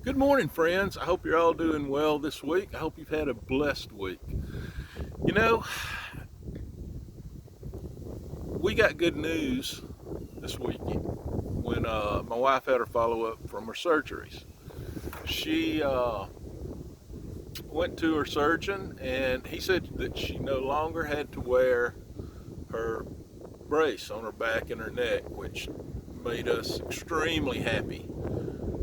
Good morning, friends. I hope you're all doing well this week. I hope you've had a blessed week. You know, we got good news this weekend when my wife had her follow up from her surgeries. She went to her surgeon, and he said that she no longer had to wear her brace on her back and her neck, which made us extremely happy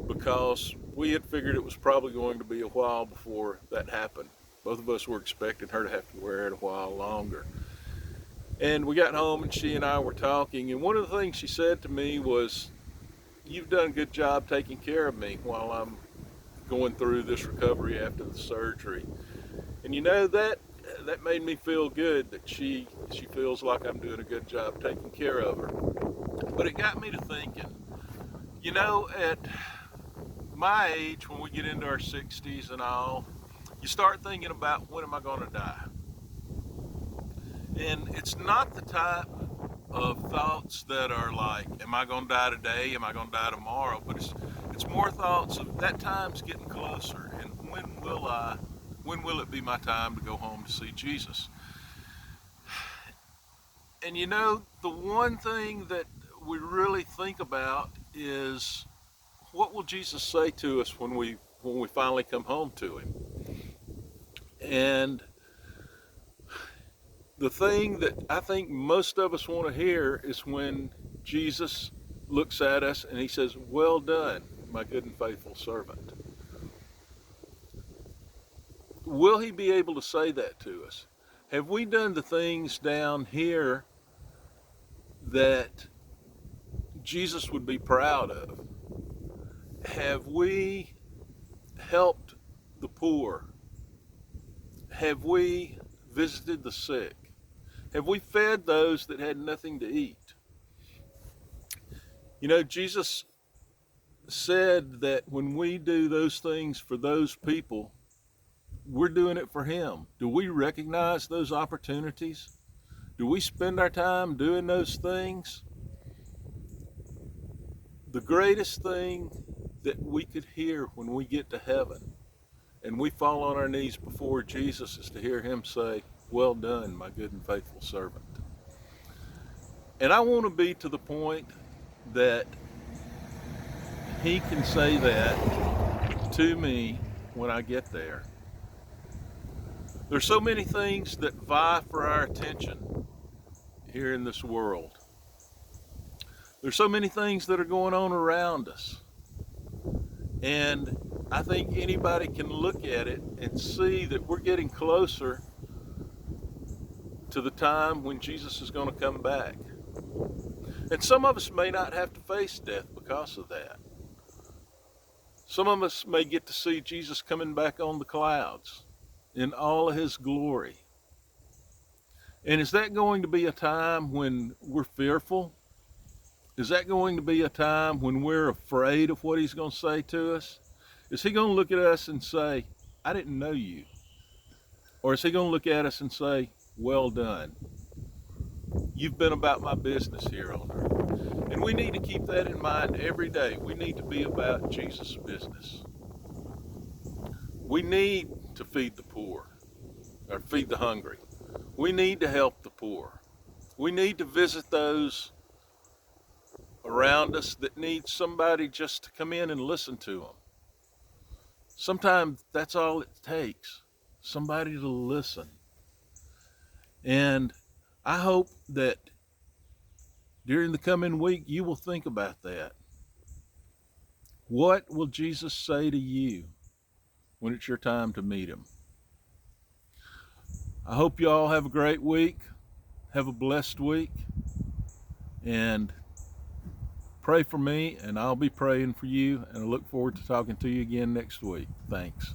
because we had figured it was probably going to be a while before that happened. Both of us were expecting her to have to wear it a while longer. And we got home and she and I were talking, and one of the things she said to me was, "You've done a good job taking care of me while I'm going through this recovery after the surgery." And that made me feel good that she feels like I'm doing a good job taking care of her. But it got me to thinking, at my age, when we get into our 60s and all, you start thinking about, when am I going to die? And it's not the type of thoughts that are like, am I going to die today? Am I going to die tomorrow? But it's more thoughts of that time's getting closer, and when will it be my time to go home to see Jesus? And the one thing that we really think about is, what will Jesus say to us when we finally come home to him? And the thing that I think most of us want to hear is when Jesus looks at us and he says, "Well done, my good and faithful servant." Will he be able to say that to us? Have we done the things down here that Jesus would be proud of? Have we helped the poor? Have we visited the sick? Have we fed those that had nothing to eat? Jesus said that when we do those things for those people, we're doing it for him. Do we recognize those opportunities? Do we spend our time doing those things? The greatest thing that we could hear when we get to heaven and we fall on our knees before Jesus is to hear him say, "Well done, my good and faithful servant." And I want to be to the point that he can say that to me when I get there. There's so many things that vie for our attention here in this world. There's so many things that are going on around us. And I think anybody can look at it and see that we're getting closer to the time when Jesus is going to come back. And some of us may not have to face death because of that. Some of us may get to see Jesus coming back on the clouds in all of his glory. And is that going to be a time when we're fearful? Is that going to be a time when we're afraid of what he's going to say to us? Is he going to look at us and say, "I didn't know you"? Or is he going to look at us and say, "Well done. You've been about my business here on earth"? And we need to keep that in mind every day. We need to be about Jesus' business. We need to feed the poor, or feed the hungry. We need to help the poor. We need to visit those around us that need somebody just to come in and listen to them. Sometimes that's all it takes, somebody to listen. And I hope that during the coming week you will think about that. What will Jesus say to you when it's your time to meet him? I hope you all have a great week. Have a blessed week. And pray for me, and I'll be praying for you. And I look forward to talking to you again next week. Thanks.